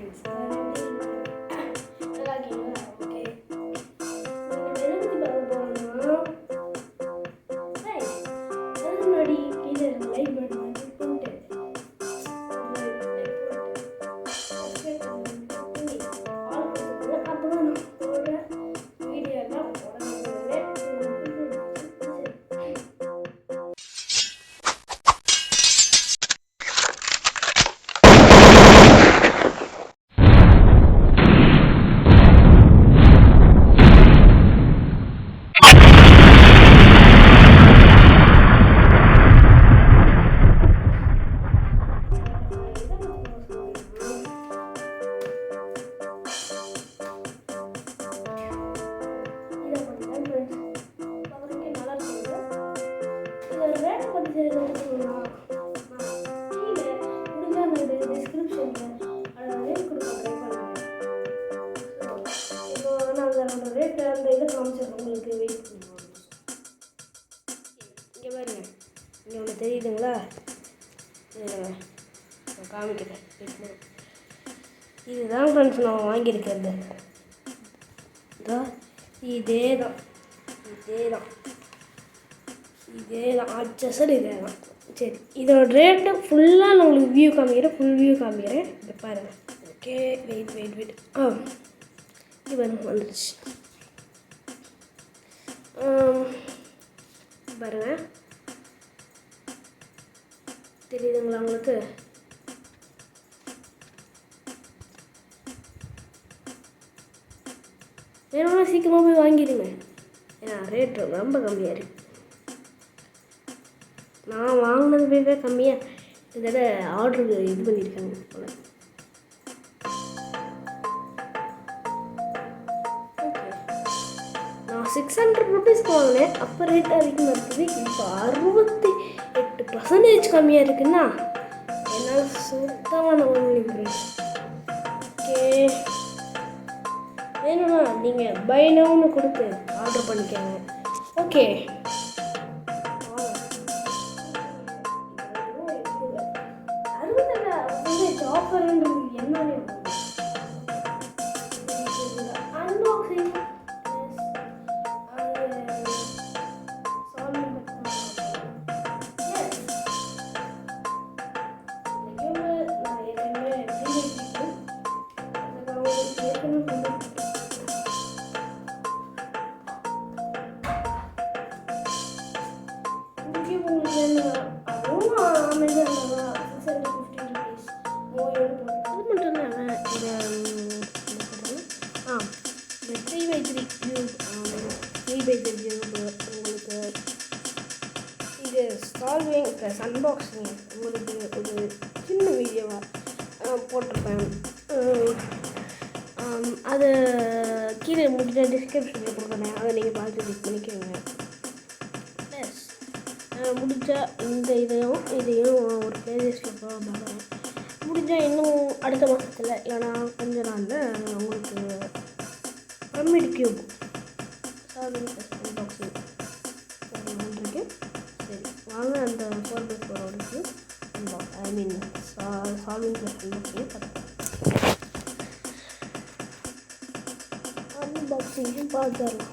Friends, நல்லா இருக்கீங்களா? Okay, எதை பற்றி பார்க்க போகிறோம்னா, அதுக்கு முன்னாடி கீழே லைக் பட்டன் போட்டு அப்போதான் நான் போடுற வீடியோ எல்லாம் உடனே இங்கே ஒன்று தெரியுதுங்களா? நான் காமிக்கிறேன். இதுதான் ஃப்ரெண்ட்ஸ் நான் வாங்கியிருக்கிறது. இதே தான் அச்சசல் இதே தான். சரி, இதோட ரேட்டு ஃபுல்லாக நான் உங்களுக்கு வியூ காமிக்கிறேன். ஃபுல் வியூ காமிக்கிறேன். இதை பாருங்கள். ஓகே, வெயிட் இது வந்துடுச்சு பாருங்கள். தெரியுதுங்களா உங்களுக்கு? வேணும்னா சீக்கிரமாக போய் வாங்கிடுங்க. ஏன்னா ரேட் ரொம்ப கம்மியாக இருக்குது. நான் வாங்கினது விட கம்மியாக இதோட ஆர்டருக்கு இது பண்ணியிருக்காங்க போல. ஓகே, நான் 600 ருபீஸ்க்கு வாங்கினேன். அப்போ ரேட் அதிகமாக இருக்குது. இப்போ 68% கம்மியாக இருக்குன்னா என்னால் சுத்தமாக நான் வாங்கிக்கிறேன். ஓகே, வேணும்னா நீங்கள் பை நவுன்னு கொடுத்து ஆர்டர் பண்ணிக்கோங்க. ஓகே, ஆஃபர்ன்றது என்னன்னு அன்பாக்சிங் உங்களுக்கு இது சால்விங் ப்ளஸ் அன்பாக்சிங் உங்களுக்கு ஒரு சின்ன வீடியோவாக போட்டிருப்பேன். அது கீழே முடிஞ்ச டிஸ்கிரிப்ஷனில் கொடுக்குறேன். அதை நீங்கள் பார்த்து கிளிக் பண்ணிக்கோங்க. ப்ளஸ் முடிஞ்சால் இந்த இதையும் ஒரு பிளேலிஸ்ட்டில் பார்க்குறேன். முடிஞ்சால் இன்னும் அடுத்த மாதத்தில் இல்லைனா கொஞ்ச நாளில் உங்களுக்கு pyramid cube solving plus unboxing போடலான்ருக்கு. சரி, வாங்க அந்த 4x4 cube solving plus unboxing அன்பாக்சிங்கும் பார்த்துடலாம்.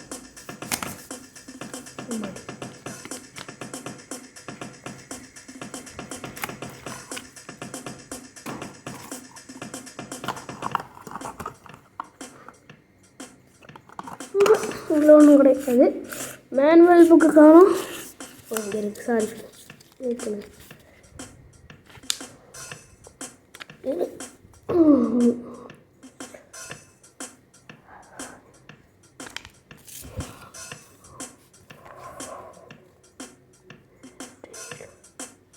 இவ்வளோ ஒன்றும் கிடைக்காது. மேனுவல் புக்கு காணும். இங்கே இருக்குது. சாரி இருக்குங்க.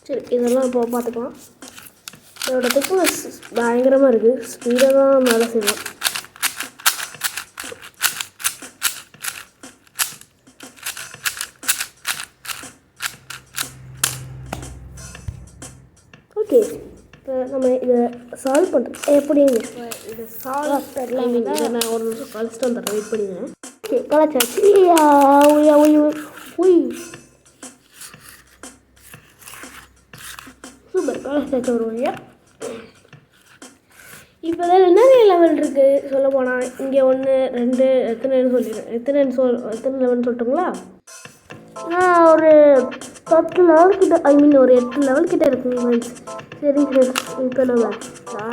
சரி, இதெல்லாம் இப்போ பார்த்துக்கலாம். இதோட திக்னஸ் பயங்கரமாக இருக்குது. ஸ்பீடாக தான் மேலே செய்வோம். ஓகே, இப்போ நம்ம இதை சால்வ் பண்ணுறது எப்படிங்க? இதை சால்வ் பண்ணலாம். இதை நான் ஒரு நிமிஷம் கழிச்சிட்டு வந்துடுறேன். வெயிட் பண்ணிங்க. ஓகே, கலைச்சாச்சு. சூப்பர், கலைச்சாச்சு ஒரு வழியாக. இப்போ இதில் நிறைய லெவல் இருக்குது. சொல்ல போனால் இங்கே 1 2 எத்தனைன்னு சொல்லிடுறேன். எத்தனை லெவல்னு சொல்லட்டுங்களா? ஒரு 10 லெவல் கிட்ட, ஐ மீன் ஒரு 8 லெவல் கிட்ட இருக்குங்க ஃப்ரெண்ட்ஸ். சரி ஃப்ரெண்ட்ஸ், இப்போ நம்ம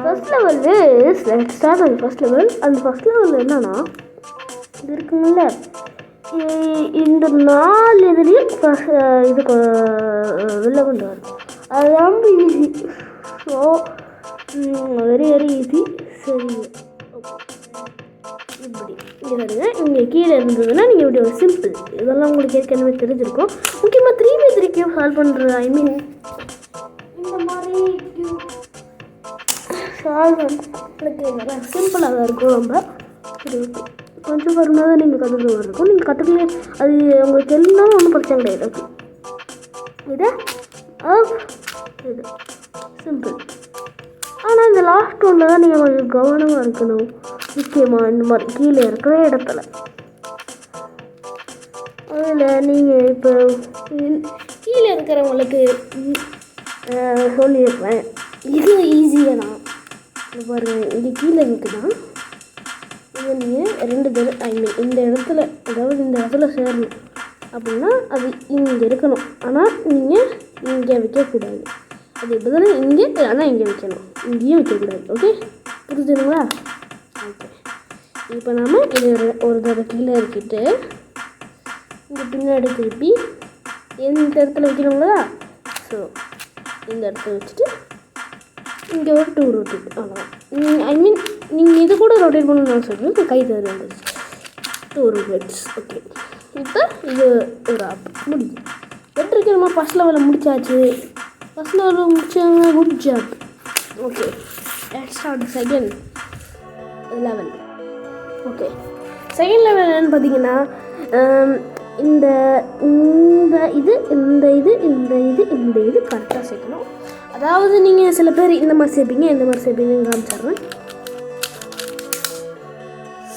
ஃபஸ்ட் லெவலு ஸ்டார்ட் ஆகுது. ஃபஸ்ட் லெவல், அந்த ஃபஸ்ட் லெவலில் என்னன்னா இது இருக்குங்கள, இந்த 4 இதுலேயும் இது வெளில கொண்டு வரும். அது ரொம்ப easy. So very very easy. சரி, இப்படி இங்கே இங்கே கீழே இருந்ததுன்னா நீங்கள் இப்படி ஒரு சிம்பிள், இதெல்லாம் உங்களுக்கு ஏற்கனவே தெரிஞ்சிருக்கும். முக்கியமாக 3x3 கியூப் சால்வ் பண்ணுற, ஐ மீன் இந்த மாதிரி கியூப் சால்வ் பண்ணுறது சிம்பிளாக தான் இருக்கும். ரொம்ப சரி, ஓகே. கொஞ்சம் வரும்போது தான் நீங்கள் கற்றுக்க இருக்கும். நீங்கள் கற்றுக்கல, அது உங்களுக்கு தெரிஞ்சாலும் ஒன்றும் பிரச்சனை கிடையாது. ஓகே, இது இது சிம்பிள். ஆனால் இந்த லாஸ்ட் ஒன்றில் தான் நீங்கள் கொஞ்சம் கவனமாக இருக்கணும். முக்கியமாக இந்த மாதிரி கீழே இருக்கிற இடத்துல, அதில் நீங்கள் இப்போ கீழே இருக்கிறவங்களுக்கு சொல்லியிருப்பேன். இது ஈஸியாக தான் பாருங்கள். இது கீழே இருக்குன்னா இதை நீங்கள் 2 தடவை, ஐ மீன் இந்த இடத்துல, அதாவது இந்த இடத்துல சேரணும் அப்படின்னா அது இங்கே இருக்கணும். ஆனால் நீங்கள் இங்கே வைக்கக்கூடாது. அது இப்போ தானே இங்கே, ஆனால் இங்கே வைக்கணும். இங்கேயும் வைக்கக்கூடாது. ஓகே, புரிஞ்சுதுங்களா? ஓகே, இப்போ நாம் இது ஒரு தடவை கீழே இருக்கிட்டு இங்கே பின்னாடி திருப்பி எந்த இடத்துல வைக்கணுங்களா? ஸோ இந்த இடத்துல வச்சுட்டு இங்கே ஒரு 2 ரொட்டேட், அவ்வளோதான். ஐ மீன் நீங்கள் இது கூட ரொட்டேட் பண்ணணும்னு நான் சொல்கிறேன். கை தவிர வந்துடுச்சு 2 ரொட்டேட்ஸ். ஓகே, இப்போ இது ஒரு ஆப் முடிஞ்சு வெற்றிக்கு நம்ம ஃபஸ்ட் லெவலில் முடிச்சாச்சு. ஃபஸ்ட் லெவலில் முடிச்சாங்க, good job. Okay, let's start second level. Okay, second level என்னென்னு பார்த்தீங்கன்னா இந்த இந்த இது இந்த இது இந்த இது இந்த இது கரெக்டாக சேர்க்கணும். அதாவது நீங்கள் சில பேர் இந்த மாதிரி சேர்ப்பீங்க, இந்த மாதிரி சேர்ப்பீங்கன்னு காமிச்சிட்றேன்.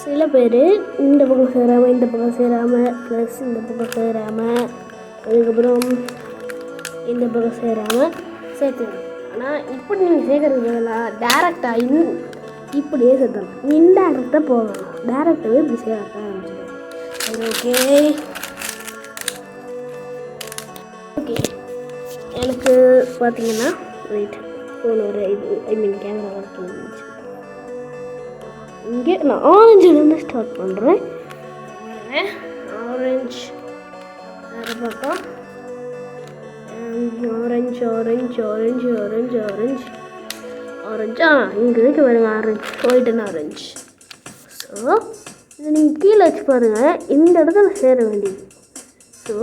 சில பேர் இந்த பக்கம் சேராமல் இந்த பக்கம் சேராமல், ப்ளஸ் இந்த பக்கம் சேராமல், அதுக்கப்புறம் இந்த பக்கம் சேராமல் சேர்த்துக்கணும். ஆனால் இப்படி நீங்கள் சேர்க்கறது டேரெக்டாக இப்படியே சேர்த்தணும். இன்டேரக்டாக போகணும். டேரெக்டாகவே இப்படி சேர ஆரம்பிச்சிடும். ஓகே ஓகே, எனக்கு பார்த்தீங்கன்னா ரைட் ஃபோன் ஒரு இது, ஐ மீன் கேமரா ஒர்க் பண்ணிச்சு. இங்கே நான் ஆரஞ்சிலேருந்து ஸ்டார்ட் பண்ணுறேன். ஆரஞ்ச் வேறு பக்கம், orange orange orange orange orange ஆரஞ்சா இங்கே இருக்கு பாருங்க, orange, white and orange. So இதை நீங்கள் கீழே வச்சு பாருங்கள், இந்த இடத்துல சேர வேண்டியது. ஸோ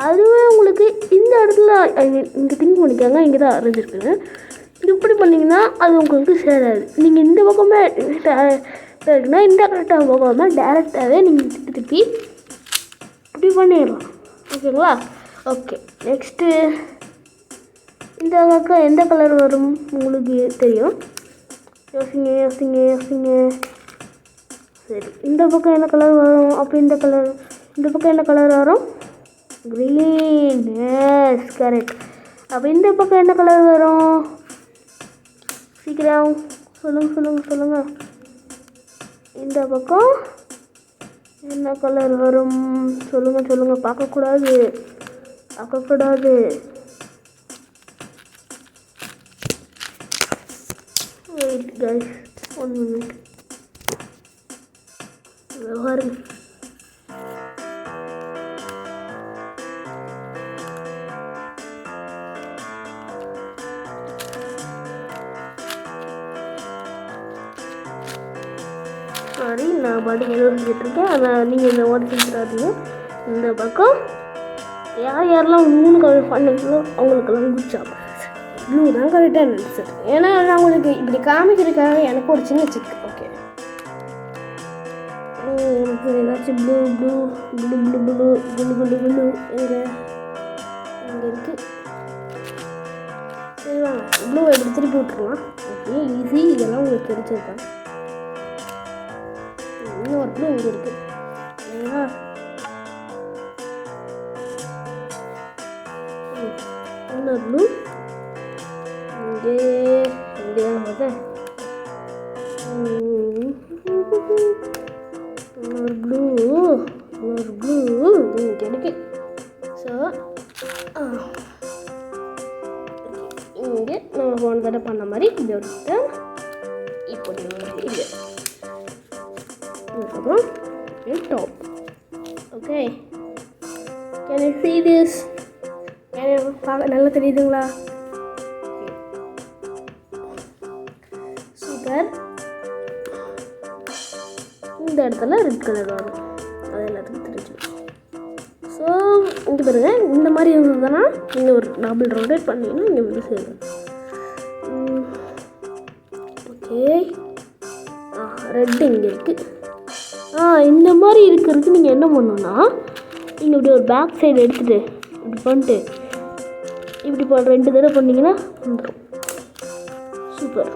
அதுவே உங்களுக்கு இந்த இடத்துல, ஐ மீன் இங்கே திங்க் பண்ணிக்காங்க, இங்கே தான் அரைஞ்சிருக்குங்க. இப்படி பண்ணிங்கன்னா அது உங்களுக்கு சேராது. நீங்கள் இந்த பக்கமே இருக்குன்னா இந்த கரெக்டாக போகாம டேரெக்டாகவே நீங்கள் திருப்பி இப்படி பண்ணிடலாம். ஓகேங்களா? ஓகே, நெக்ஸ்ட்டு இந்த பக்கம் எந்த கலர் வரும் உங்களுக்கு தெரியும். யோசிங்க யோசிங்க யோசிங்க. சரி, இந்த பக்கம் என்ன கலர் வரும்? அப்போ இந்த பக்கம் என்ன கலர் வரும்? க்ரீன். Yes, correct. அப்போ இந்த பக்கம் என்ன கலர் வரும்? சீக்கிரம் சொல்லுங்கள். இந்த பக்கம் என்ன கலர் வரும்? சொல்லுங்கள். பார்க்கக்கூடாது. Wait guys, 1 minute. பாருங்க, சாரி நான் பாட்டுக்கு எழுதிட்டுருக்கேன். ஆனால் நீங்கள் இந்த ஓட்டு செஞ்சுடாதீங்க. இந்த பக்கம் யாரெல்லாம் 3 கலர் பண்ணீங்களோ அவங்களுக்கெல்லாம் குட் ஜாப். ப்ளூ தான் கரெக்டாக நினச்சேன். ஏன்னா நான் உங்களுக்கு இப்படி காமிக்கிறதுக்காக எனக்கு ஒரு சின்ன சிக்கு. ஓகே, எனக்கு ஏதாச்சும் ப்ளூ எங்கே இருக்குது? சரி வாங்க, ப்ளூ எப்படி திருப்பி விட்டுருலாம். Okay, easy. இதெல்லாம் உங்களுக்கு தெரிஞ்சிருக்கேன். இன்னும் ஒரு ப்ளூ இங்கே இருக்குது. சரிங்களா? இன்னொரு ப்ளூ இங்கே பார்த்தேன். ஒரு ப்ளூ இங்கே இருக்கு. ஸோ இங்கே நம்ம போன தடவை பண்ண மாதிரி இப்படி ஒரு இப்படி ஒரு இது அதுக்கப்புறம் top. Okay, can you see this? பார்க்க நல்லா தெரியுதுங்களா? சூப்பர். இந்த இடத்துல ரெட் கலர் வரும், அது எல்லாத்துக்கும் தெரிஞ்சு. ஸோ இங்கே பாருங்கள், இந்த மாதிரி இருந்ததுன்னா நீங்கள் ஒரு டபுள் ரொட்டேட் பண்ணிங்கன்னா இங்கே வந்து சேரும். ஓகே, ரெட் இங்கே இருக்குது. இந்த மாதிரி இருக்கிறதுக்கு நீங்கள் என்ன பண்ணணுன்னா, நீங்கள் இப்படி ஒரு பேக் சைடு எடுத்துகிட்டு இப்படி பண்ணிட்டு இப்படி 2 தடவை பண்ணிங்கன்னா வந்துடும். சூப்பர்.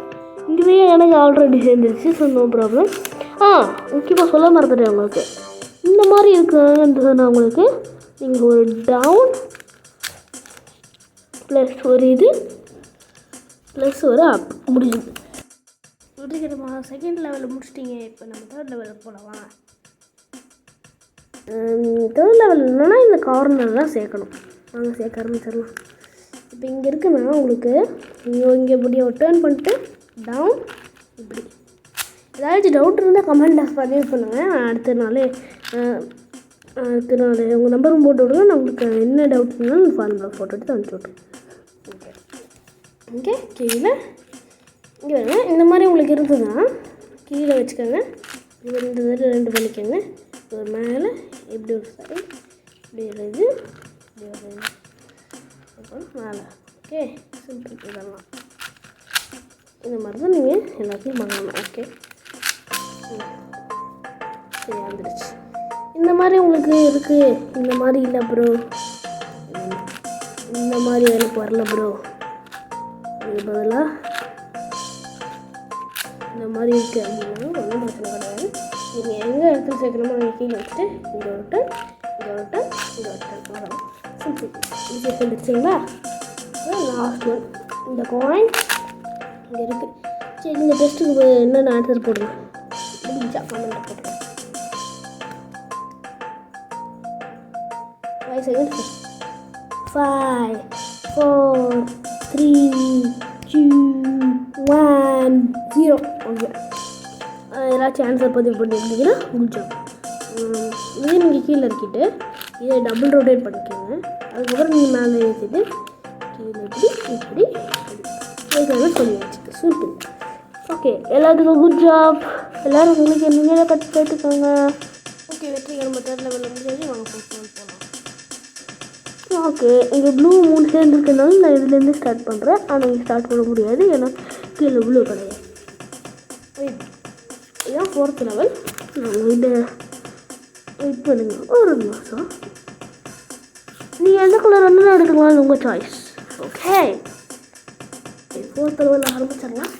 இதுவே எனக்கு ஆல்ரெடி சேர்ந்துருச்சு. So no problem. முக்கியமாக சொல்ல மறந்துட்டேன் உங்களுக்கு. இந்த மாதிரி இருக்குன்னா உங்களுக்கு நீங்கள் ஒரு டவுன் ப்ளஸ் ஒரு இது ப்ளஸ் ஒரு அப் முடியுது. முடிக்கிறோமா? செகண்ட் லெவலில் முடிச்சிட்டிங்க. இப்போ நம்ம தேர்ட் லெவலில் போகலாம். தேர்ட் லெவல் என்னன்னா இந்த கார்னர் தான் சேர்க்கணும். நாங்கள் சேர்க்க ஆரம்பிச்சிடலாம். இப்போ இங்கே இருக்குன்னா உங்களுக்கு இங்கே இப்படி ஒரு டேர்ன் பண்ணிட்டு டவுன் இப்படி. ஏதாச்சும் டவுட் இருந்தால் கமெண்ட் பதிவு பண்ணுங்கள். அடுத்த நாள் உங்கள் நம்பரும் போட்டு விடுங்க. நான் உங்களுக்கு என்ன டவுட் இருந்தாலும் ஃபார்முலா ஃபோட்டோ எடுத்து அனுப்பிச்சி விட்ருங்க. ஓகே, இங்கே கீழே இங்கே வருங்க. இந்த மாதிரி உங்களுக்கு இருந்ததுன்னா கீழே வச்சுக்கோங்க. இது 2 பண்ணிக்கோங்க. ஒரு மேலே இப்படி ஒரு சைடு இப்படி ஒரு இது இப்படி ஒரு இது அப்புறம் மேலே. Okay, simple. இதெல்லாம் இந்த மாதிரி தான் நீங்கள் எல்லாத்தையும் பண்ணணும். ஓகே, சரி வந்துடுச்சு. இந்த மாதிரி உங்களுக்கு இருக்குது. இந்த மாதிரி இல்லை ப்ரோ, இந்த மாதிரி எனக்கு வரல ப்ரோ, இது பதிலாக இந்த மாதிரி இருக்குது அப்படின்னா ஒன்றும் பிரச்சனை கிடையாது. நீங்கள் எங்கே இடத்துல சேர்க்கணுமோ நீங்கள் கீழே வச்சுட்டு இங்கே ஒரு வரும். சிம்பிள். இது வந்துடுச்சிங்களா? லாஸ்ட் ஒன், இந்த காயின் இங்கே இருக்குது. சரி, இந்த டெஸ்ட்டுக்கு என்னென்ன ஆன்சர் போடுங்க. முடிஞ்சா கமெண்ட் போட்டுருங்க. 5 seconds. 5 4 3 2 1 0. ஓகே, ஏதாச்சும் ஆன்சர் பதிவு பண்ணியிருந்தீங்கன்னா முடிஞ்சோம். இதே நீங்கள் கீழே இருக்கிட்டு இதை டபுள் ரொட்டேட் பண்ணிக்கோங்க. அதுக்கப்புறம் நீங்கள் மேலே ஏற்றிட்டு கீழே இப்படி ஏற்கனவே சொல்லி வச்சுட்டு சூப்பர். ஓகே, எல்லாத்துக்கும் குட் ஜாப். எல்லோரும் உங்களுக்கு நீங்கள் கேட்டுக்கோங்க. ஓகே, வெற்றிகரமாக தேர்ட் லெவலில் முடிஞ்சாச்சு. வாங்க போகலாம். ஓகே, இங்கே ப்ளூ 3 சேர்ந்துருக்கனால நான் இதுலேருந்து ஸ்டார்ட் பண்ணுறேன். ஆனால் இங்கே ஸ்டார்ட் பண்ண முடியாது, ஏன்னா கீழே ப்ளூ கிடையாது. இதுதான் 4th லெவல். நாங்கள் இதை வெயிட் பண்ணுங்க ஒரு நிமிஷம். நீங்கள் எந்த கலர் வந்து எடுத்துக்கலாம், உங்கள் சாய்ஸ். ஓகே, 4th லெவலில் ஆரம்பிச்சிடலாம்.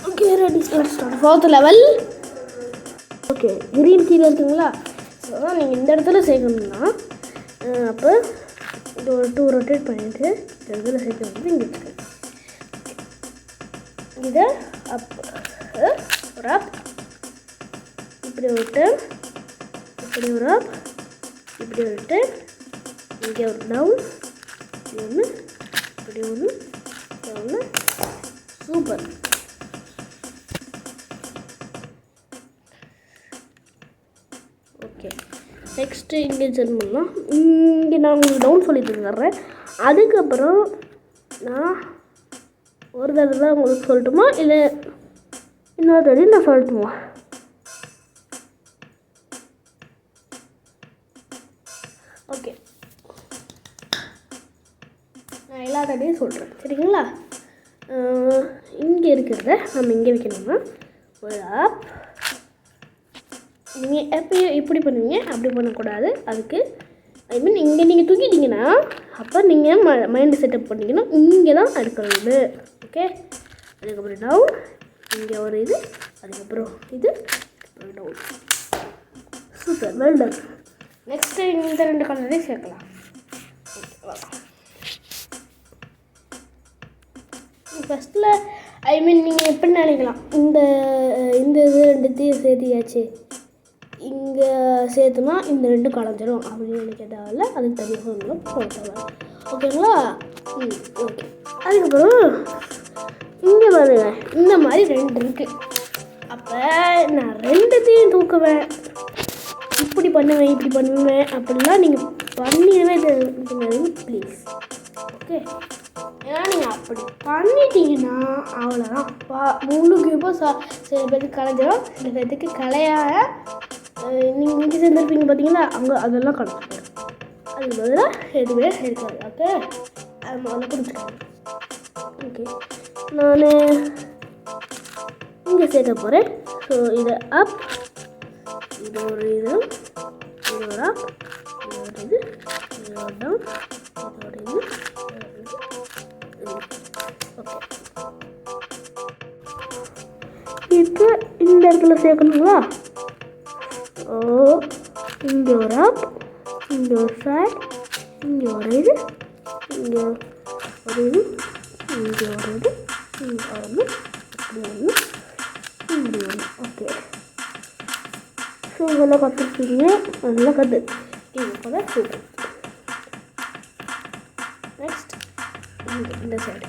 Okay, ready, start. 4th level. Okay, green கீழே இருக்குங்களா? ஸோ நீங்கள் இந்த இடத்துல சேர்க்கணும்னா அப்போ இது ஒரு 2 ரொட்டேட் பண்ணிவிட்டு இந்த இடத்துல சேர்க்க வந்து இங்கே வச்சுக்கோங்க. இதை அப் ஒரு அப், இப்படி ஒரு டர்ன், இப்படி ஒரு அப், இப்படி ஒரு டர்ன், இங்கே ஒரு டவுன், இப்படி ஒன்று, இப்படி ஒன்று, ஒன்று. சூப்பர். ஓகே, நெக்ஸ்ட்டு இங்கே ஜெர்ம் பண்ணலாம். இங்கே நான் உங்களுக்கு டவுன் சொல்லி தந்துடுறேன். அதுக்கப்புறம் நான் ஒரு தடவை உங்களுக்கு சொல்லட்டுமா, இல்லை இன்னொரு தடவை நான் சொல்லட்டுமா? ஓகே, நான் எல்லா தடையும் சொல்கிறேன், சரிங்களா? இங்கே இருக்கிறத நம்ம இங்கே வைக்கணும்னா ஒரு ஆப். நீங்கள் எப்பயும் இப்படி பண்ணுவீங்க, அப்படி பண்ணக்கூடாது. அதுக்கு ஐ மீன் இங்கே நீங்கள் தூக்கிட்டீங்கன்னா அப்போ நீங்கள் மைண்டு செட்டப் பண்ணிங்கன்னா இங்கே தான் அடுக்கிறது. ஓகே, அதுக்கப்புறம் டவுன், இங்கே ஒரு இது, அதுக்கப்புறம் இது, down. Super, well done. Next இந்த 2 கலரையும் சேர்க்கலாம். ஃபஸ்ட்டில் ஐ மீன் நீங்கள் எப்படி நினைக்கலாம், இந்த இது ரெண்டுத்தையும் சேர்த்தியாச்சு, இங்கே சேர்த்துனா இந்த ரெண்டும் கலைஞ்சிரும் அப்படின்னு நினைக்க தேவையில்ல. அதுக்கு தனி ஃபோனில் போட தேவை. ஓகேங்களா? ஓகே. அதுக்கப்புறம் இங்கே பாருங்க, இந்த மாதிரி 2 இருக்குது. அப்போ நான் 2த்தையும் தூக்குவேன், இப்படி பண்ணுவேன் அப்படிலாம் நீங்கள் பண்ணிடவே தெரியாது ப்ளீஸ். ஓகே, ஏன்னா நீங்கள் அப்படி பண்ணிட்டீங்கன்னா அவ்வளோதான். முழு கியூபோ சில பேருக்கு கலைஞ்சிடும், சில பேருக்கு கலையாக நீங்கள் இங்கே சேர்ந்துருப்பீங்க பார்த்தீங்களா, அங்கே அதெல்லாம் கலைஞ்சிடும். அதுக்கு பதிலாக எதுவுமே இருக்காது. ஓகே, அது முதல்ல கொடுத்துருக்கேன். ஓகே, நான் இங்கே சேர்க்க போகிறேன். ஸோ இதை அப், இது ஒரு இது ஒரு அப், இது ஒரு இது ஒரு டவுன், இதோட இது. ஓகே, இப்போ இந்த இடத்துல சேர்க்கணுங்களா? ஓ, இங்கே ஒரு அப், இங்கே ஒரு சைட், இங்கே ஒரு இது, இங்கே ஒரு இது, இங்கே ஒரு இது, இங்கே ஒன்று, இப்படி ஒன்று, இப்படி ஒன்று. ஓகே, ஸோ இதெல்லாம் கற்றுருக்கீங்க, நல்லா கற்றுருக்கீங்க போல. சூப்பர். நெக்ஸ்ட் இந்த சைடு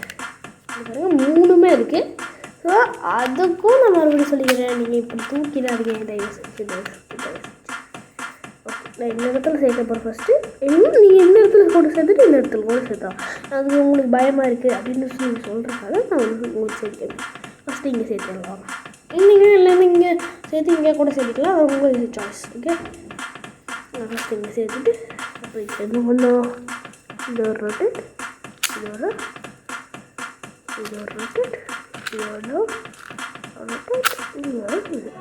பாருங்கள், 3மே இருக்குது. ஸோ அதுக்கும் நான் மறுபடியும் சொல்லிக்கிறேன், நீங்கள் இப்படி தூக்கிடாதீங்க தயவு செஞ்சு. ஓகே, நான் இந்த இடத்துல சேர்க்க போகிறேன் ஃபஸ்ட்டு. நீங்கள் எந்த இடத்துல கூட சேர்த்துட்டு இந்த இடத்துல கூட சேர்த்தா அது உங்களுக்கு பயமாக இருக்குது அப்படின்னு சொல்லி சொல்கிறதுக்காக நான் உங்களுக்கு சேர்க்கிறேன். ஃபஸ்ட்டு இங்கே சேர்த்துடலாம். நீங்கள் எல்லாமே இங்கே சேர்த்து இங்கே கூட சேர்த்துக்கலாம், அது உங்களுக்கு சாய்ஸ். ஓகே, நான் ஃபஸ்ட்டு இங்கே சேர்த்துட்டு அப்புறம் இப்போ என்ன பண்ணோம், இது ஒரு ரொட்டேட், இது ஒரு ரொட்டேட், இது ஒரு ரொட்டேட், இது ஒரு இது.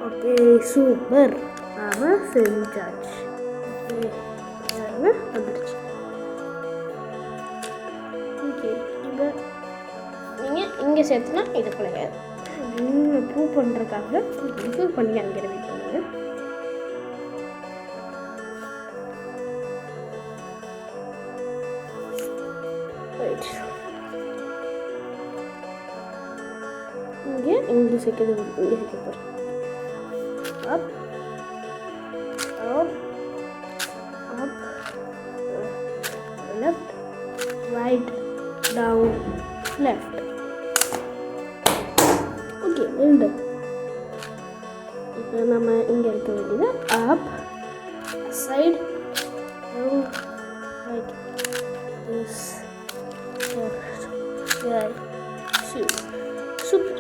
Okay, super. நாம் செஞ்சாச்சு. வந்துடுச்சு. ஓகே, இப்போ நீங்கள் இங்கே சேர்த்துனா இது கிடையாது. ப்ரூவ் பண்ணுறதுக்காக ப்ரூவ் பண்ணி அனுப்பிடுவேன். பண்ணுங்கள். இங்கே சேர்க்க போகிறேன். up, up, up, left, right, down, left. Okay, end. இப்போ நம்ம இங்கே இருக்க வேண்டியது up, side, down, right, this, left, right, super.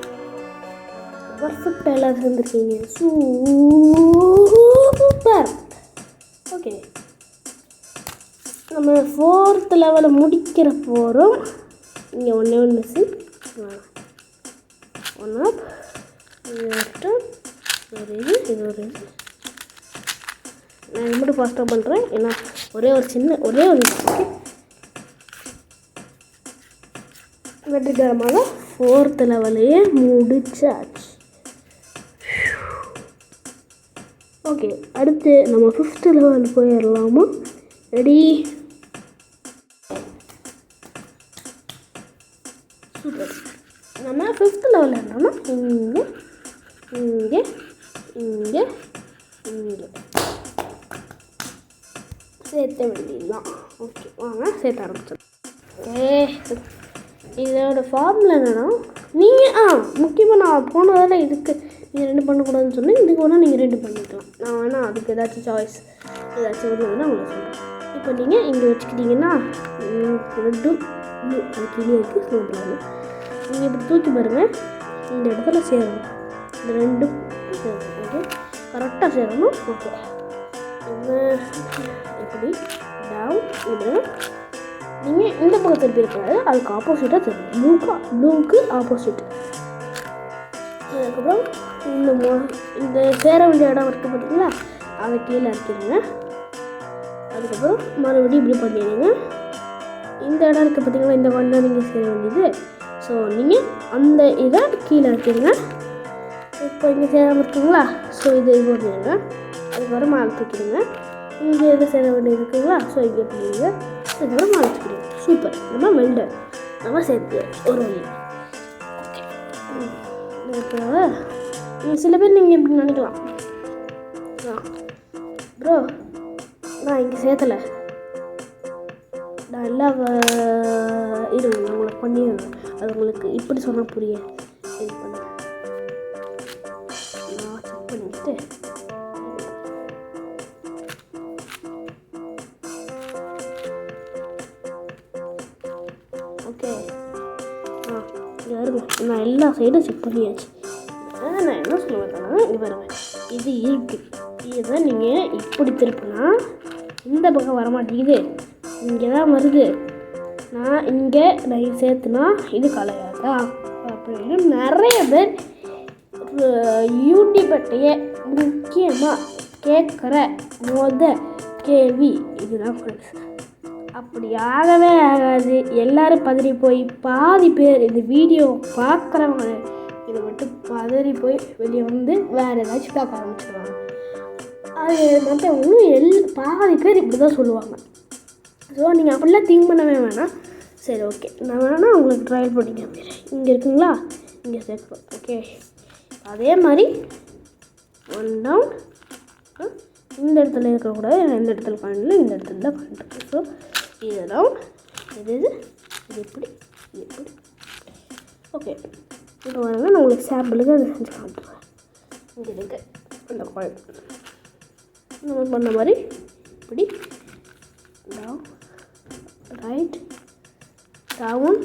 பர்ஃபெக்டாக எல்லாத்தையும் வந்துருக்கீங்க. சூப்பர். ஓகே, நம்ம 4th லெவலை முடிக்கிற போகிறோம். இங்கே ஒன்று மிஸ்ஸிங். ஒன் அப், இது ஒரு இது, இது ஒரு இது. நான் இது மட்டும் ஃபாஸ்ட்டாக பண்ணுறேன், ஏன்னா ஒரே ஒரு வெற்றிகரமாக 4th லெவலையே முடிச்சாச்சு. ஓகே, அடுத்து நம்ம 5th லெவல் போயிடலாமா? ரெடி? சூப்பர். நம்ம 5th லெவலில் இருந்தோம்னா இங்கே இங்கே இங்கே இங்கே சேர்த்த வேண்டியதுதான். ஓகே, வாங்க சேர்த்த ஆரம்பிச்சிடும். இதோட ஃபார்முலா என்னன்னா, நீங்கள் முக்கியமாக நான் போன வேலை இதுக்கு நீங்கள் 2 பண்ணக்கூடாதுன்னு சொன்னேன். இதுக்கு வேணால் நீங்கள் 2 பண்ணிக்கலாம். நான் வேணால் அதுக்கு ஏதாச்சும் சாய்ஸ் ஏதாச்சும் ஒன்று வேணால் உங்களுக்கு சொல்கிறேன். இப்போ நீங்கள் இங்கே வச்சுக்கிட்டிங்கன்னா 2 அது கீழே இருக்குது. ஸ்னோபிளாக நீங்கள் இப்படி தூக்கி பாருங்கள், இந்த இடத்துல சேரணும். இந்த 2 சேரணும். ஓகே, கரெக்டாக சேரணும். ஓகே, இப்படி டவுன் இப்படி நீங்கள் இந்த பக்கம் திருப்பி இருக்காது, அதுக்கு ஆப்போசிட்டாக தெரியும். ப்ளூக்கு ஆப்போசிட். அதுக்கப்புறம் இந்த சேர வேண்டிய இடம் இருக்குது பார்த்தீங்களா, அதை கீழே இறக்கிடுங்க. அதுக்கப்புறம் மறுபடியும் இப்படி பண்ணிடுங்க. இந்த இடம் இருக்குது பார்த்தீங்களா, இந்த கொண்டா நீங்கள் சேர வேண்டியது. ஸோ நீங்கள் அந்த இதை கீழே இறக்கிடுங்க. இப்போ இங்கே சேராமல் இருக்குங்களா, ஸோ இது பண்ணிடுங்க. அதுக்கப்புறம் மாலை தூக்கிடுங்க. இங்கே எது சேர வேண்டியது இருக்குங்களா, ஸோ இங்கே பண்ணிடுங்க. அதுக்கப்புறம் மாலை தூக்கிடுங்க. சூப்பர். நம்ம வெல்டர் நம்ம சேர்த்து ஒரு வழி. இப்போ சில பேர் நீங்கள் இப்படி நினைக்கலாம், ப்ரோ நான் இங்கே சேர்த்தலை, நான் எல்லா இருங்க நான் உங்களுக்கு பண்ணிடுவேன். அது உங்களுக்கு இப்படி சொன்னால் புரிய இது பண்ண நான் செக் பண்ணிக்கிட்டு ஓகே. இருங்க நான் எல்லா சைடும் செக் பண்ணியாச்சு. நான் என்ன சொல்லுவேன்னா, இங்கே பாருங்க இது இருக்குது, இதுதான் நீங்கள் இப்படி திருப்பினா இந்த பக்கம் வரமாட்டேங்குது, இங்கே தான் வருது. நான் இங்கே நான் சேர்த்துனா இது கலையாதா அப்படின்னு நிறைய பேர் யூடியூப்கிட்டையே முக்கியமாக கேட்குற கேள்வி இதுதான் ஃப்ரெண்ட்ஸ். அப்படி ஆகவே ஆகாது. எல்லோரும் பதறி போய் பாதி பேர் இந்த வீடியோ பார்க்குறவங்க இதை மட்டும் பதறி போய் வெளியே வந்து வேறு ஏதாச்சும் பார்க்க ஆரம்பிச்சிடுவாங்க. அது மற்றவங்க பாதி பேர் இப்படி தான் சொல்லுவாங்க. ஸோ நீங்கள் அப்படிலாம் திங்க் பண்ணவே வேணாம். சரி ஓகே, நான் வேணால் உங்களுக்கு ட்ரையல் பண்ணி காமிக்கிறேன். இங்கே இருக்குங்களா, இங்கே சேர்க்கணும். ஓகே, அதே மாதிரி 1 டவுன், இந்த இடத்துல இருக்கக்கூடாது, இந்த இடத்துல பாயிண்டில் இந்த இடத்துல தான் பாயிண்ட் இருக்குது. ஸோ இதெல்லாம் இது எப்படி இது எப்படி ஓகே. இப்போ வரங்க நான் உங்களுக்கு சாம்பிளுக்கு அதை செஞ்சு காமிட்டுருவேன். இங்கே இருக்கு அந்த பாயிண்ட் நம்ம பண்ண மாதிரி இப்படி டவுன், ரைட், டவுன்,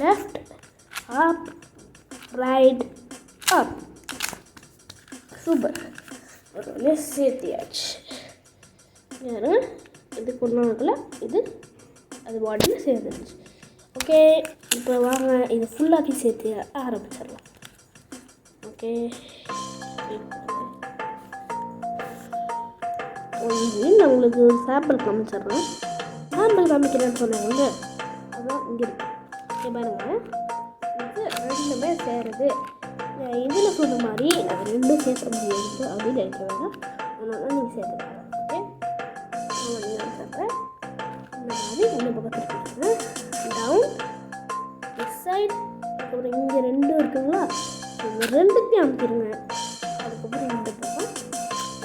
லெஃப்ட், அப், ரைட், அப். சூப்பர், ஒரு சேர்த்தியாச்சு. இது கொண்டாங்கல, இது அது பாடியில் சேர்ந்துருச்சு. ஓகே, இப்போ வாங்க இது ஃபுல்லாக்கி சேர்த்து ஆரம்பிச்சிடலாம். ஓகே, நான் உங்களுக்கு சாம்பிள் காமிச்சிட்றேன். சாம்பிள் காமிக்கிறேன்னு சொன்னாங்க, அதுதான் இங்கே இருக்கு. இங்கே பாருங்கள், இது ரெண்டுமே சேருது. இதில் சொன்ன மாதிரி நான் ரெண்டும் சேர்க்க முடியாது அப்படின்னு நினைக்க வேண்டாம். அதனால நீங்கள் சேர்த்துக்கலாம். ஓகே, நீங்கள் சேர்ப்பேன் இந்த மாதிரி இந்த பக்கத்தில் இருக்குங்க. டவுன் திஸ் சைட், அப்புறம் இங்கே ரெண்டும் இருக்குங்களா, இந்த ரெண்டுத்தையும் அமுத்திடுங்க. அதுக்கப்புறம் இந்த பக்கம்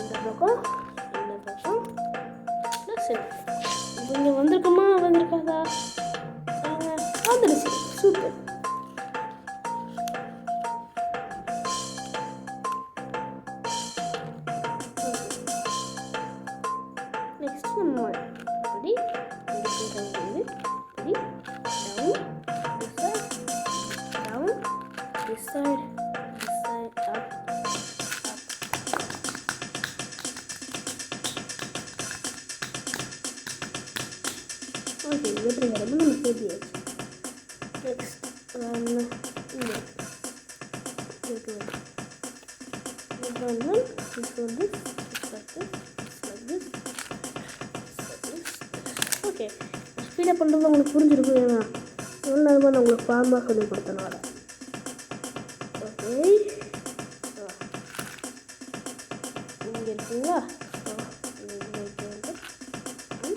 இந்த பக்கம் இந்த பக்கம். சரி, இப்போ இங்கே வந்திருக்குமா வந்திருக்காதா வந்துடுச்சு. சூப்பர். நெக்ஸ்ட் நம்ம இப்படி down this side up. Okay, எப்படி வரணும் நம்ம சேர்த்தியாச்சு. நெக்ஸ்ட் ஓகே, ஸ்பீடாக பண்ணுறது உங்களுக்கு புரிஞ்சிருக்கும். ஏன்னா எவ்வளோ நேரமாக நான் உங்களுக்கு ஃபார்மாக சொல்லி கொடுத்தனால. ஓகே, இங்கே இருக்குங்களா, 1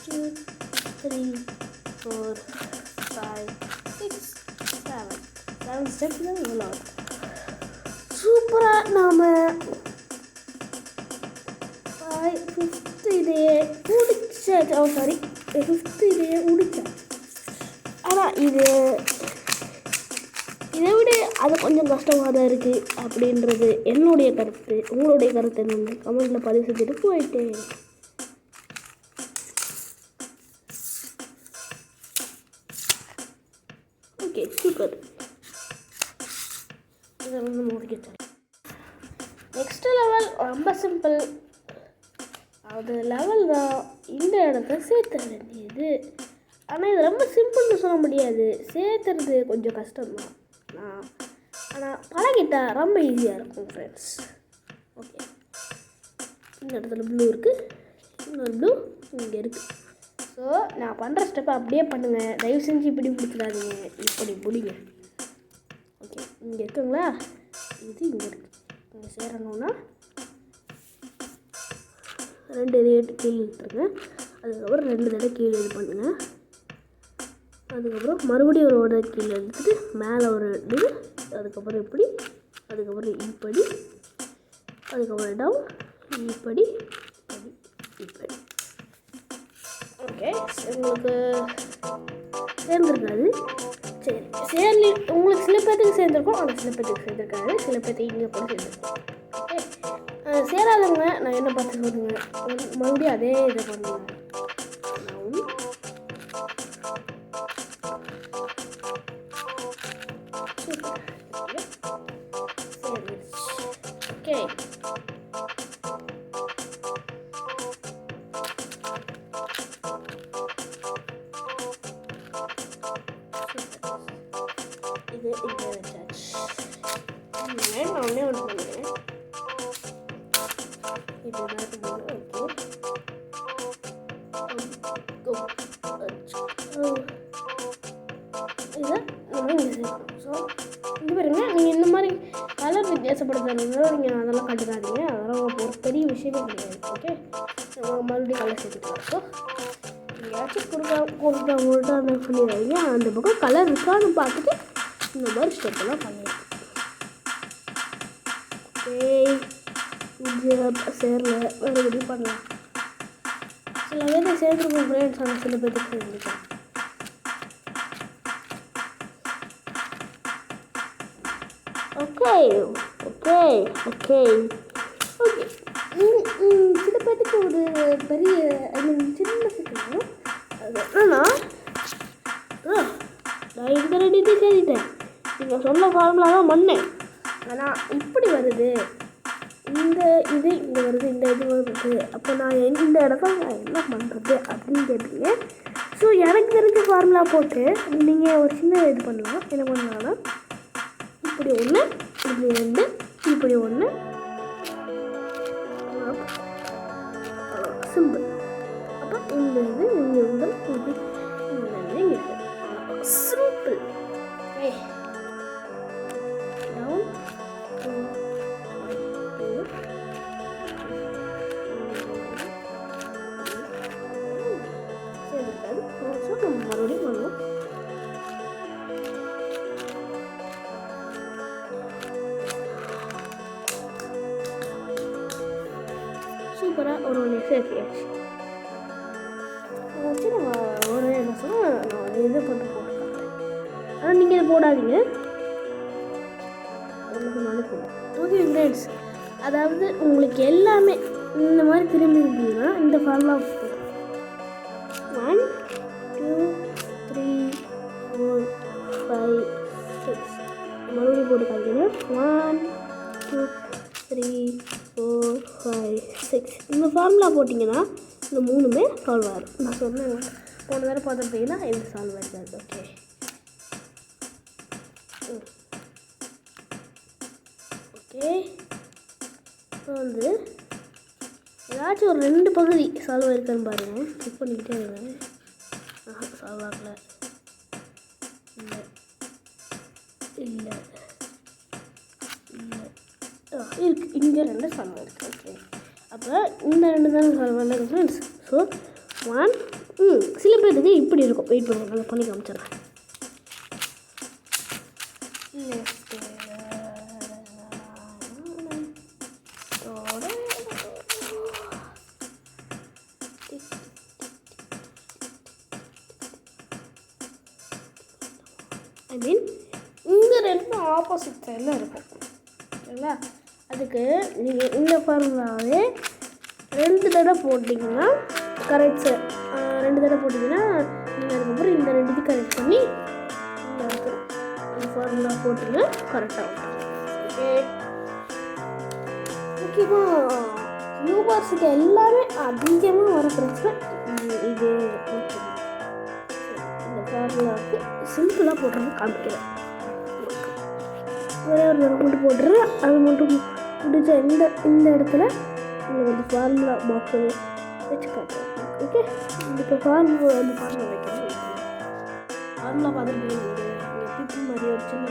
2 3 4 5 6 7 ஸ்டெப்ஸ் தான் இவ்வளோ. சூப்பராக நாம் 5th இதையே முடிச்சாச்சு. சாரி 5th இதையே முடிச்சாச்சு. ஆனால் இதை விட அது கொஞ்சம் கஷ்டமாக தான் இருக்குது அப்படின்றது என்னுடைய கருத்து. உங்களுடைய கருத்து என்னென்னு கமெண்ட்டில் பதிவு செஞ்சுட்டு போயிட்டேன். Okay, super. இதை வந்து முடிக்கிட்டேன். நெக்ஸ்ட் லெவல் ரொம்ப சிம்பிள். அது லெவல் தான் இந்த இடத்த சேர்த்த வேண்டியது. ஆனால் இது ரொம்ப சிம்பிள்னு சொல்ல முடியாது, சேர்த்துறது கொஞ்சம் கஷ்டம்தான். ஆனால் பழகிட்டால் ரொம்ப ஈஸியாக இருக்கும் ஃப்ரெண்ட்ஸ். ஓகே, இந்த இடத்துல ப்ளூ இருக்குது, இன்னொரு ப்ளூ இங்கே இருக்குது. ஸோ நான் பண்ணுற ஸ்டெப்பை அப்படியே பண்ணுங்கள். தயவு செஞ்சு இப்படி பிடிச்சிடாதீங்க, இப்படி பிடிங்க. ஓகே, இங்கே இருக்குங்களா, இது இங்கே இருக்குது. இங்கே சேரணுன்னா 2 ரேட்டு கீழே இழுத்துருங்க. அதுக்கப்புறம் 2 தடவை கீழே இது பண்ணுங்கள். அதுக்கப்புறம் மறுபடியும் ஒரு தடவை கீழே எடுத்துகிட்டு மேலே ஒரு இது அதுக்கப்புறம் இப்படி, அதுக்கப்புறம் இப்படி, அதுக்கப்புறம் டவுன், இப்படி, இப்படி. ஓகே, உங்களுக்கு சேர்ந்துருக்காது. சரி, உங்களுக்கு சில பேர்த்துக்கு சேர்ந்துருக்கும், ஆனால் சில பேர்த்துக்கு சேர்ந்துருக்காது. சில பேர்த்துக்கு இங்கே கூட சேர்ந்துருக்கும். ஓகே, சேராதவங்க நான் என்ன பார்த்து சொல்லுங்க, மறுபடியும் அதே இதை பண்ணுவேன். ஓகே, இது இங்கே வச்சாச்சு. நான் ஒன்றே ஒன்று பண்ணுறேன். இப்போ ஓகே, இதை நம்ம இங்கே சேர்க்கணும். ஸோ இங்கே பாருங்க, நீங்கள் இந்த மாதிரி கலர் வித்தியாசப்படுத்துறதுனால நீங்கள் அதெல்லாம் கண்டுக்காதீங்க. அதெல்லாம் ஒரு பெரிய விஷயமே கிடையாது. ஓகே, நம்ம மறுபடியும் கலர் சேர்த்துக்கலாம். ஸோ எங்கேயாச்சும் கொடுத்தவங்கள்ட்ட அந்த பண்ணிடுறாங்க. அந்த பக்கம் கலர் இருக்கான்னு பார்த்துட்டு இந்த மாதிரி ஸ்டெப்பெல்லாம் பண்ணிடுறோம். ஓகே, சேரல, மறுபடியும் பண்ணலாம். சில பேர் சேர்ந்துருக்கோம் ஃப்ரெண்ட்ஸ், ஆனால் சில பேருக்கு சேர்ந்துருக்கோம். ஓகே ஓகே ஓகே ஓகே சில பேருக்கு ஒரு பெரிய சின்ன சிக்கலும் அது என்னன்னா, நான் இந்த ரெண்டு தேடிட்டேன். நீங்கள் சொன்ன ஃபார்முலா தான் பண்ணேன். ஆனால் இப்படி வருது, இந்த இது இங்கே வருது, இந்த இது வருது. அப்போ நான் இந்த இடத்துல நான் என்ன பண்ணுறது அப்படின்னு கேட்டீங்க. ஸோ எனக்கு தெரிஞ்ச ஃபார்முலா போட்டு நீங்கள் ஒரு சின்ன இது பண்ணலாம். என்ன பண்ணலாம்னா, இப்படி ஒன்று, இப்படி ரெண்டு, இப்படி ஒன்று, சிம்பிள். அப்போ இந்த இது இங்கே வந்து இப்படி, இந்த இங்கே சிம்பிள். டவுன், மறுபடியும் பண்ணுவோம். சூப்பராக ஒரு ஒன்று சேர்த்தியாச்சு. வச்சு நம்ம ஒரு என்ன சொன்னால் நான் இது பண்ணி போட்டுருக்காங்க. ஆனால் நீங்கள் இதை போடாதீங்க, ஒன்று சொன்னாலே போடும். ஓகே ஃப்ரெண்ட்ஸ், அதாவது உங்களுக்கு எல்லாமே இந்த மாதிரி திரும்பி இருந்தீங்கன்னா இந்த ஃபார்முலா 1 2 3 4 5 6 மறுபடியும் போட்டு காமிக்கணும். 1 2 3 4 5 6 இந்த ஃபார்முலா போட்டிங்கன்னா இந்த மூணுமே சால்வ் ஆகும். நான் சொன்னேன், போன தடவை பார்த்துருப்பீங்கன்னா இது சால்வ் ஆகிடுது. ஓகே, ஓகே, இப்போ வந்து ஏதாச்சும் ஒரு 2 பகுதி சால்வ் ஆகிருக்கான்னு பாருங்கள். செக் பண்ணிக்கிட்டே இருக்கேன். சால்வ் ஆகலை, இல்லை இல்லை இல்லை இருக்கு, இங்கே 2 சால்வ் ஆகிருக்கு. ஓகே, அப்போ இந்த 2 தான் சால்வ் ஆகிருக்கு ஃப்ரெண்ட்ஸ். ஸோ 1 சில பேருக்கு இப்படி இருக்கும். வெயிட் பண்ணுவோம், நான் பண்ணி காமிச்சிடறேன். ஐ மீன் இங்கே 2 ஆப்போசிட் சைடில் இருக்கும். சரிங்களா? அதுக்கு நீங்கள் இந்த ஃபார்முலாவே 2 தடவை போட்டிங்கன்னா கரெக்ட் சார். 2 தடவை போட்டிங்கன்னா நீங்கள் அதுக்கப்புறம் இந்த 2 கரெக்ட் பண்ணி இந்த ஃபார்முலா போட்டிங்கன்னா கரெக்டாக இருக்கும். ஓகே, முக்கியமாக யூனிவர்சிட்டி எல்லாமே அதிகமாக வர பிரச்சனை இது. இந்த ஃபார்முலாவுக்கு சிம்பிளாக போடுறது காமிக்கிறேன். ஒரே ஒரு தடவை மட்டும் போட்டுறேன். அது மட்டும் முடிச்ச இந்த இடத்துல நீங்கள் வந்து ஃபார்முலா பாக்ஸை வச்சு காட்டுறேன். ஓகே, இப்போ ஃபார்முலா வைக்கிறேன். ஃபார்முலா பார்த்துட்டு பிபி மாதிரி ஒரு சின்ன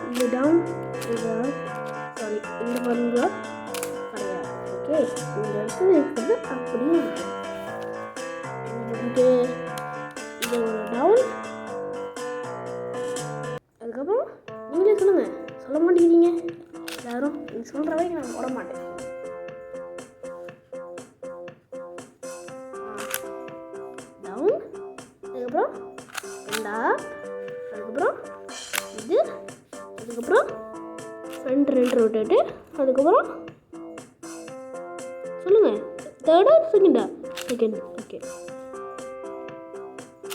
இது டவுன், சாரி இந்த ஃபார்முலா கிடையாது. ஓகே, இந்த இடத்துல இருக்கிறது அப்படியே இருக்குது. இது ஒரு டவுன், நீ சொல்கிற வரைக்கும் நான் போட மாட்டேன். டவுன், அதுக்கப்புறம் ரெண்டா, அதுக்கப்புறம் இது, அதுக்கப்புறம் ஃப்ரண்ட் 2 ரொட்டேட்டு, அதுக்கப்புறம் சொல்லுங்கள் தேர்டா செகண்டா? செகண்ட். ஓகே,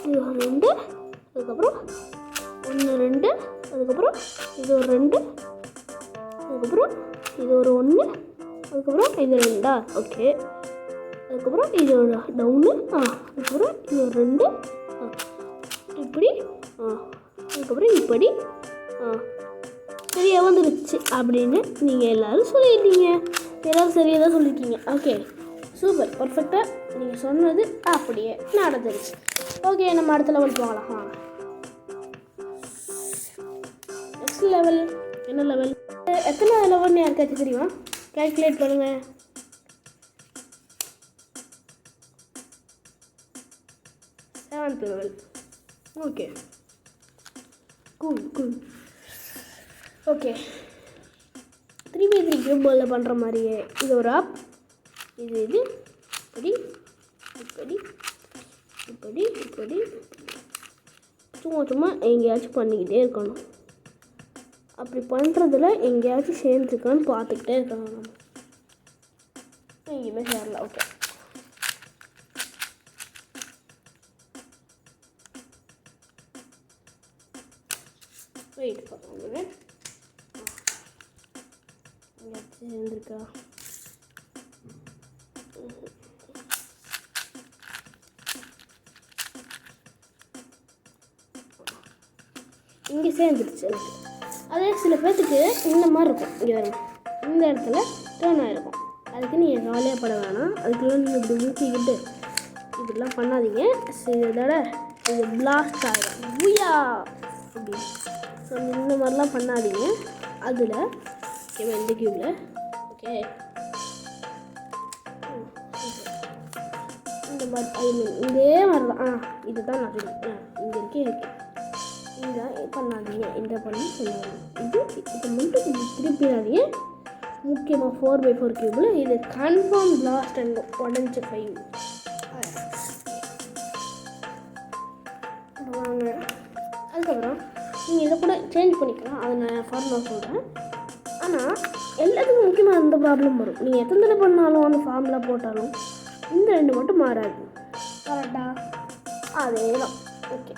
இது 2, அதுக்கப்புறம் 1 2, அதுக்கப்புறம் இது ஒரு 2, அதுக்கப்புறம் இது ஒரு 1, அதுக்கப்புறம் இது 2. ஓகே, அதுக்கப்புறம் இது ஒரு டவுனு, அதுக்கப்புறம் இது ஒரு 2, இப்படி, அதுக்கப்புறம் இப்படி, சரியாக வந்துருச்சு அப்படின்னு நீங்கள் எல்லோரும் சொல்லியிருக்கீங்க. எல்லோரும் சரியாக தான் சொல்லியிருக்கீங்க. ஓகே, சூப்பர், பர்ஃபெக்டாக நீங்கள் சொன்னது அப்படியே நடந்துருச்சு. ஓகே, நம்ம அடுத்த லெவல் போகலாம். நெக்ஸ்ட் லெவல் என்ன லெவல்? எத்தனை லெவல்னு யாருக்காச்சும் தெரியுமா? கால்குலேட் பண்ணுங்கள். 7th level. Okay, cool. Okay, 3x3 cube பாலில் பண்ணுற மாதிரியே இது ஒரு ஆப், இது இப்படி இப்படி இப்படி இப்படி சும்மா எங்கேயாச்சும் பண்ணிக்கிட்டே இருக்கணும். அப்படி பண்ணுறதுல எங்கேயாச்சும் சேர்ந்துருக்கான்னு பார்த்துக்கிட்டே இருக்கணும். நம்ம எங்கேயுமே சேரல. ஓகே, வெயிட் பண்ணுங்க. எங்கேயாச்சும் சேர்ந்துருக்கா? இங்கே சேர்ந்துருச்சு. அதே சில பேர்த்துக்கு இந்த மாதிரி இருக்கும். இங்கே வரும், இந்த இடத்துல டேர்ன் ஆகிருக்கும். அதுக்கு நீங்கள் ஜாலியாக பட வேணாம். அதுக்குள்ளே நீங்கள் இப்படி ஊற்றிக்கிட்டு இப்படிலாம் பண்ணாதீங்க. இதோட இது பிளாஸ்ட் ஆகிடும். ஊயா அப்படி. ஸோ இந்த மாதிரிலாம் பண்ணாதீங்க. அதில் ஓகேவா, இந்த கியூபில். ஓகே, இந்த மாதிரி இதே மாதிரி தான். இதுதான் நான் சொல்லுவேன். இங்கே இருக்கு. இதை பண்ணாதீங்க, இதை பண்ணி சொன்னாங்க. இதை மட்டும் திருப்பிடாதீங்க. முக்கியமாக 4x4 கியூபில் இது கன்ஃபார்ம் பிளாஸ்ட் அண்ட் உடஞ்சி 5 வாங்க. அதுக்கப்புறம் நீங்கள் இதை கூட சேஞ்ச் பண்ணிக்கலாம். அதை நான் ஃபார்முலா சொல்கிறேன். ஆனால் எல்லாத்துக்கும் முக்கியமாக அந்த ப்ராப்ளம் வரும். நீங்கள் எத்தனை தடவை பண்ணாலும் அந்த ஃபார்முலா போட்டாலும் இந்த 2 மட்டும் மாறாது. கரெக்டாக அதே தான். ஓகே,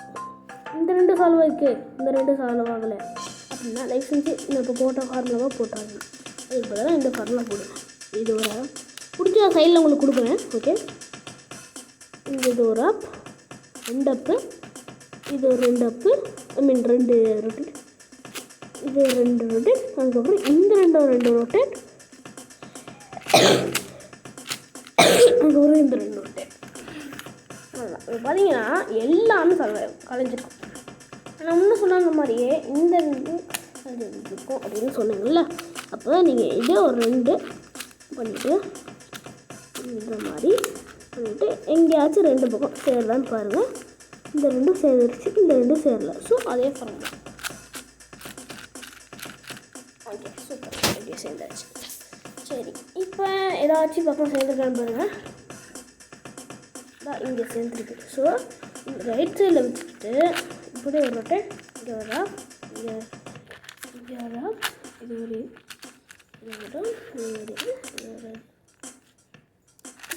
இந்த 2 சால்வ் ஆகிருக்கு, இந்த 2 சால்வ் ஆகலை அப்படின்னா லைஃப் செஞ்சு இந்த இப்போ போட்ட ஃபார்முலாவாக போட்டாங்க. அதுக்கு பதிலாக இந்த ஃபார்முலா போடுங்க. இது ஒரு பிடிச்ச சைடில் உங்களுக்கு கொடுக்குறேன். ஓகே, இது ஒரு அப், 2 அப்பு, இது ஒரு 2 அப்பு, 2 ரொட்டேட், இது 2 ரொட்டேட், அதுக்கப்புறம் இந்த 2 ரொட்டேட், அதுக்கப்புறம் இந்த 2 ரொட்டேட். அதுதான் இப்போ பார்த்தீங்கன்னா எல்லாமே கலைஞ்சிருக்கும். நான் முன்னே சொன்ன மாதிரியே இந்த 2 கலைஞ்சிருக்கும் அப்படின்னு சொன்னீங்கள்ல. அப்போ தான் நீங்கள் இதே ஒரு 2 பண்ணிவிட்டு இந்த மாதிரி பண்ணிவிட்டு எங்கேயாச்சும் 2 பக்கம் சேரலான்னு பாருங்கள். இந்த 2 சேர்ந்துருச்சு, இந்த 2 சேரல. ஸோ அதே ஃபார்முலா. ஓகே, சூப்பர், அப்படியே சேர்ந்தாச்சு. சரி, இப்போ ஏதாச்சும் பக்கம் சேர்ந்துருக்கான்னு பாருங்கள். இங்கே சேர்ந்துருக்கு. ஸோ இந்த ரைட் சைடில் வச்சுக்கிட்டு இப்படி ஒரு ரொட்டேட், இங்கே வரா, இங்கே வரா, இது ஒரு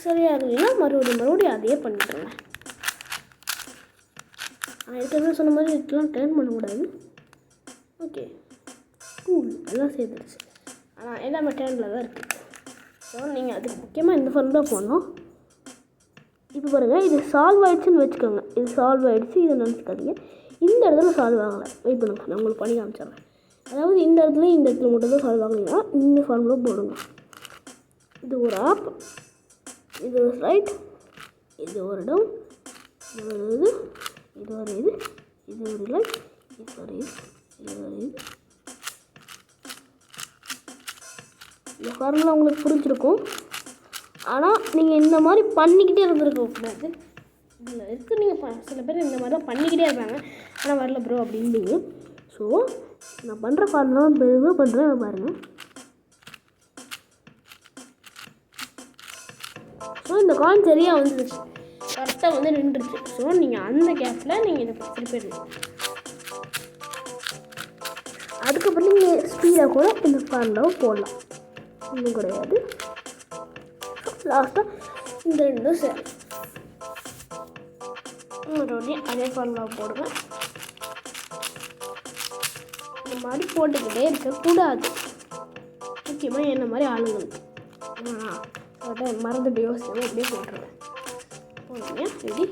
சரியாக இருந்தீங்கன்னா மறுபடியும் அதையே பண்ணிட்டுருங்க. நான் ஏற்கனவே சொன்ன மாதிரி இதெல்லாம் டர்ன் பண்ணக்கூடாது. ஓகே, கூல், எல்லாம் சேர்ந்துருச்சு. ஆனால் எல்லாமே டர்னில் தான் இருக்குது. ஸோ நீங்கள் அதுக்கு முக்கியமாக இந்த ஃபார்ம் தான் போகணும். இப்போ பாருங்கள், இது சால்வ் ஆகிடுச்சுன்னு வச்சுக்கோங்க. இது சால்வ் ஆகிடுச்சு, இதை நினச்சிக்காதீங்க. இந்த இடத்துல சால்வ் ஆகலை. வெயிட் பண்ணுங்க, நான் உங்களுக்கு பண்ணி காமிச்சிடுறேன். அதாவது இந்த இடத்துல மட்டும் தான் சால்வ் ஆகலைன்னா இந்த ஃபார்முலா போடுங்க. இது ஒரு ஆப், இது ஒரு ரைட், இது ஒரு டவுன், இது ஒரு இது, இது ஒரு இது, இது ஒரு லைட், இது ஒரு இது, இது ஒரு இது. இந்த ஃபார்முலா உங்களுக்கு புரிஞ்சிருக்கும். ஆனால் நீங்கள் இந்த மாதிரி பண்ணிக்கிட்டே இருந்திருக்கக்கூடாது. இதில் இருக்குது, நீங்கள் சில பேர் இந்த மாதிரி தான் பண்ணிக்கிட்டே இருப்பாங்க. ஆனால் வரல ப்ரோ அப்படின்பீங்க. ஸோ நான் பண்ணுற ஃபார்முலா பெருவாக பண்ணுறேன் பாருங்கள். ஸோ இந்த காயின் சரியாக வந்துடுச்சு, கரெக்டாக வந்து நின்றுச்சு. ஸோ நீங்கள் அந்த கேப்பில் நீங்கள் இதை திருப்பிடணும். அதுக்கப்புறம் நீங்கள் ஸ்பீடாக கூட இந்த ஃபார்முலாவை போடலாம், ஒன்றும் கிடையாது. லாஸ்ட்டாக இந்த ரெண்டும் சரி மறுபடியும் அதே ஃபார்முலாவை போடுங்க. இந்த மாதிரி போட்டுக்கிட்டே இருக்கக்கூடாது, முக்கியமாக என்ன மாதிரி ஆளுங்களுக்கு. அதை மறந்துட்டு யோசிக்காமல் இப்படியே போட்டுருவேன். போடுங்க ரெடி.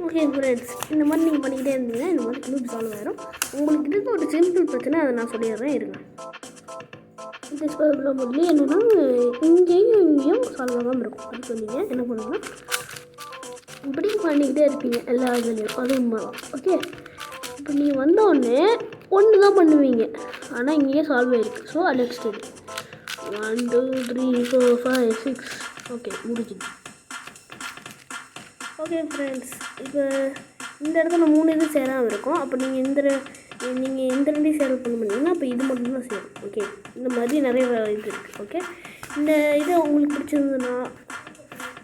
ஓகே ஃப்ரெண்ட்ஸ், இந்த மாதிரி நீங்கள் பண்ணிக்கிட்டே இருந்தீங்கன்னா இந்த மாதிரி க்யூப் சால்வ் ஆயிரும். உங்களுக்கு இருக்க ஒரு சிம்பிள் பிரச்சனை அதை நான் சொல்லிடுறேன் இருங்க. இந்த ப்ராப்ளம் வந்து என்னென்னா இங்கேயும் சால்வ் ஆகாமல் இருக்கும். அதுக்கு நீங்கள் என்ன பண்ணுங்கன்னா இப்படி பண்ணிக்கிட்டே இருப்பீங்க எல்லா இதுலேயும், அது உண்மை தான். ஓகே, இப்போ நீங்கள் வந்தோடனே ஒன்று தான் பண்ணுவீங்க, ஆனால் இங்கேயே சால்வ் ஆகிருக்கு. ஸோ நெக்ஸ்ட் இது 1 2 3 4 5 6. ஓகே, முடிஞ்சுது. ஓகே ஃப்ரெண்ட்ஸ், இப்போ இந்த இடத்துல 3 இது சேராமல் இருக்கும். அப்போ நீங்கள் இந்த ரெண்டையும் சேவ் பண்ண முடியுங்கன்னா அப்போ இது மட்டும்தான் சேரும். ஓகே, இந்த மாதிரி நிறைய இது இருக்குது. ஓகே, இந்த இதை உங்களுக்கு பிடிச்சிருந்ததுன்னா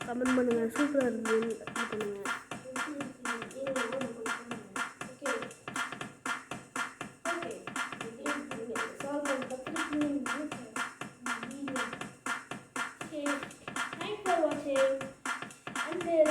கமெண்ட் பண்ணுங்கள், சூப்பராக இருந்ததுன்னு இது பண்ணுங்கள். Thanks for watching. Until